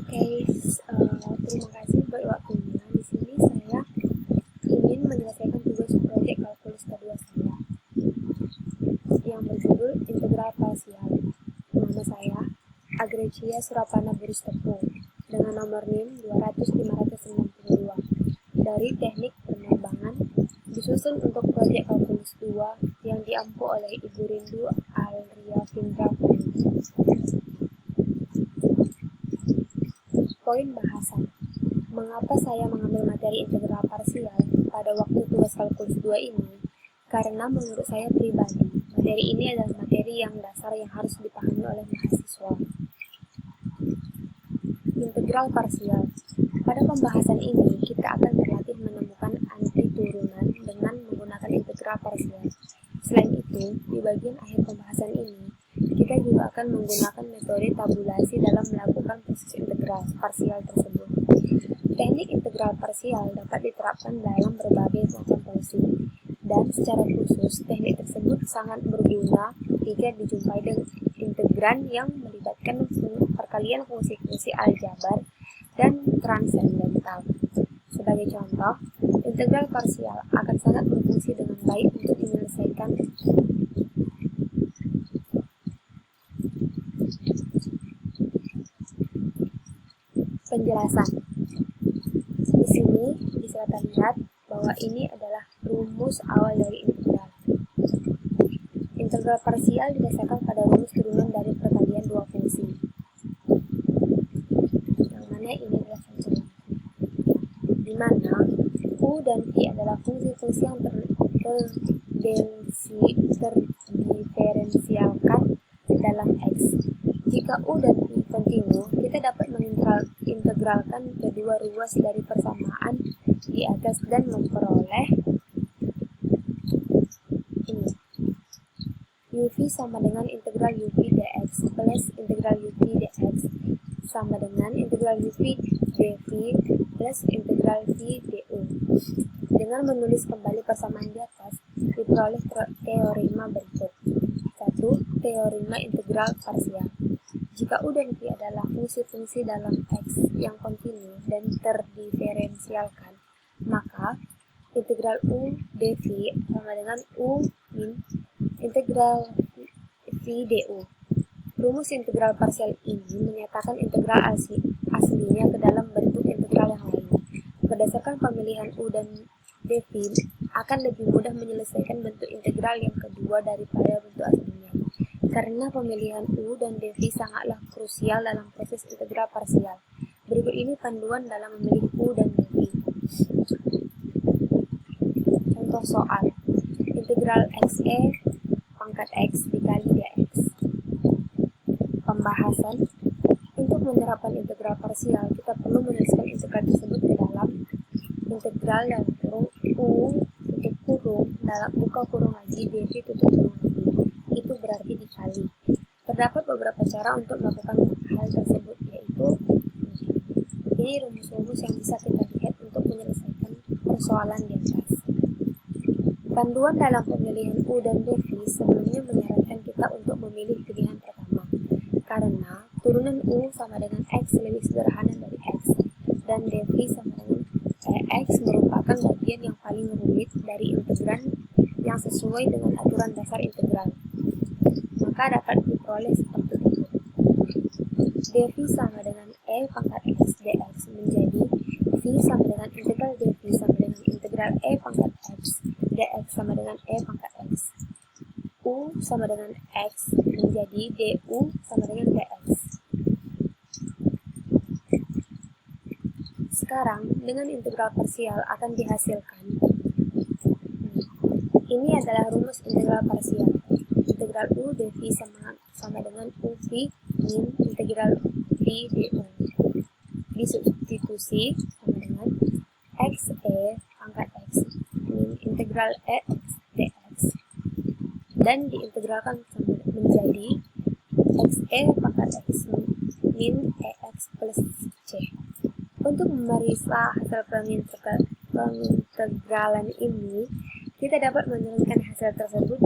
Terima kasih buat waktunya. Di sini saya ingin menyelesaikan tugas proyek kalkulus kedua saya yang berjudul integral parsial. Nama saya Agrecia Surapana Buristopo dengan nomor NIM 200-592 dari Teknik Penerbangan, disusun untuk proyek kalkulus 2 yang diampu oleh Ibu Rindu Alriafindra. Poin bahasan. Mengapa saya mengambil materi integral parsial pada waktu tugas kalkulus 2 ini? Karena menurut saya pribadi, materi ini adalah materi yang dasar yang harus dipahami oleh mahasiswa. Integral parsial. Pada pembahasan ini, kita akan berlatih menemukan anti turunan dengan menggunakan integral parsial. Selain itu, di bagian akhir pembahasan ini, kita juga akan menggunakan metode tabulasi dalam melakukan proses integral parsial tersebut. Teknik integral parsial dapat diterapkan dalam berbagai macam fungsi, dan secara khusus teknik tersebut sangat berguna jika dijumpai dengan integran yang melibatkan perkalian fungsi-fungsi aljabar dan transendental. Sebagai contoh, integral parsial akan sangat berfungsi dengan baik untuk menyelesaikan penjelasan. Di sini bisa kita lihat bahwa ini adalah rumus awal dari integral. Integral parsial didasarkan pada rumus turunan dari perkalian dua fungsi. Yang mana ini adalah fungsi di mana U dan V adalah fungsi-fungsi yang terdiferensialkan dalam X. Jika U dan V kontinu, kita dapat mengintegralkan kedua ruas dari persamaan di atas dan memperoleh ini. UV sama dengan integral UV dx plus integral UV dx sama dengan integral UV dv plus integral V du. Dengan menulis kembali persamaan di atas, diperoleh teorema berikut. 1. Teorema integral parsial. Jika U dan V adalah fungsi-fungsi dalam X yang kontinu dan terdiferensialkan, maka integral U dv sama dengan U min integral V du. Rumus integral parsial ini menyatakan integral aslinya ke dalam bentuk integral yang lain. Berdasarkan pemilihan U dan dv akan lebih mudah menyelesaikan bentuk integral yang kedua daripada bentuk aslinya. Karena pemilihan U dan dv sangatlah krusial dalam proses integral parsial. Berikut ini panduan dalam memilih U dan dv. Contoh soal. Integral xe pangkat X dikali dx. Pembahasan. Untuk menerapkan integral parsial, kita perlu menuliskan integral tersebut ke dalam integral dalam kurung U tutup kurung dalam buka kurung lagi dv tutup kurung lagi. Itu berarti dikali. Terdapat beberapa cara untuk melakukan hal tersebut, yaitu ini rumus-rumus yang bisa kita lihat untuk menyelesaikan persoalan di atas. Panduan dalam pemilihan U dan dv sebelumnya menyarankan kita untuk memilih pilihan pertama, karena turunan U sama dengan X lebih sederhana dari X, dan dv sama dengan X merupakan bagian yang paling rumit dari integran yang sesuai dengan aturan dasar integral. Maka dapat diperoleh seperti itu. dv sama dengan E pangkat X dx menjadi V sama dengan integral dv sama dengan integral E pangkat X dx sama dengan E pangkat X. U sama dengan X menjadi du sama dengan dx. Sekarang, dengan integral parsial akan dihasilkan. Ini adalah rumus integral parsial. Integral U dv sama dengan UV min integral V du. Disubstitusi sama dengan xe pangkat X min integral Ex dx. Dan diintegralkan menjadi xe pangkat X min Ex plus C. Untuk memeriksa hasil pengintegralan ini, kita dapat menurunkan hasil tersebut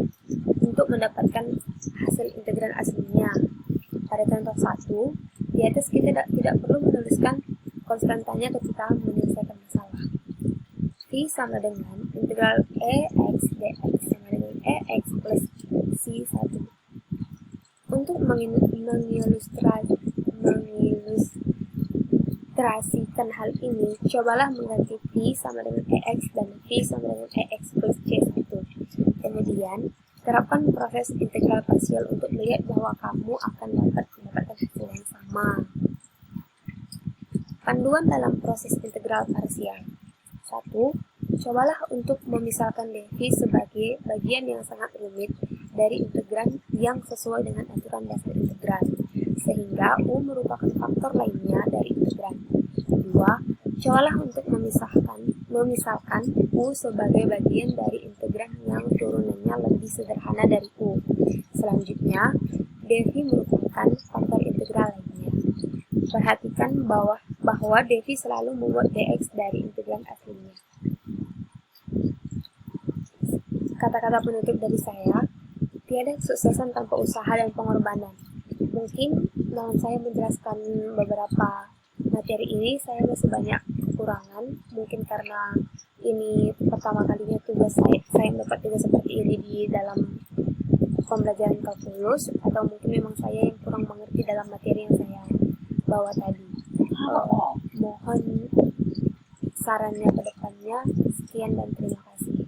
untuk mendapatkan hasil integral aslinya. Pada contoh 1, Di atas kita tidak perlu menuliskan konstantanya ketika menyelesaikan masalah. V sama dengan integral EX dx sama dengan EX plus C1. Untuk mengilustrasikan hal ini, cobalah mengganti V sama dengan EX dan V sama dengan EX plus C1. Kemudian, terapkan proses integral parsial untuk melihat bahwa kamu akan mendapatkan hasil yang sama. Panduan dalam proses integral parsial. 1. Cobalah untuk memisalkan dv sebagai bagian yang sangat rumit dari integran yang sesuai dengan aturan dasar integral, sehingga U merupakan faktor lainnya dari integran. 2. Cobalah untuk memisalkan U sebagai bagian dari integran yang turunannya lebih sederhana dari U. Selanjutnya, dv merupakan faktor integral lainnya. Perhatikan bahwa dv selalu membuat dx dari integran aslinya. Kata-kata penutup dari saya, tiada kesuksesan tanpa usaha dan pengorbanan. Mungkin dalam saya menjelaskan beberapa materi ini, saya masih banyak kekurangan. Mungkin karena ini pertama kalinya tugas saya mendapat tugas seperti ini di dalam pembelajaran kalkulus, atau mungkin memang saya yang kurang mengerti dalam materi yang saya bawa tadi. Mohon sarannya ke depannya. Sekian dan terima kasih.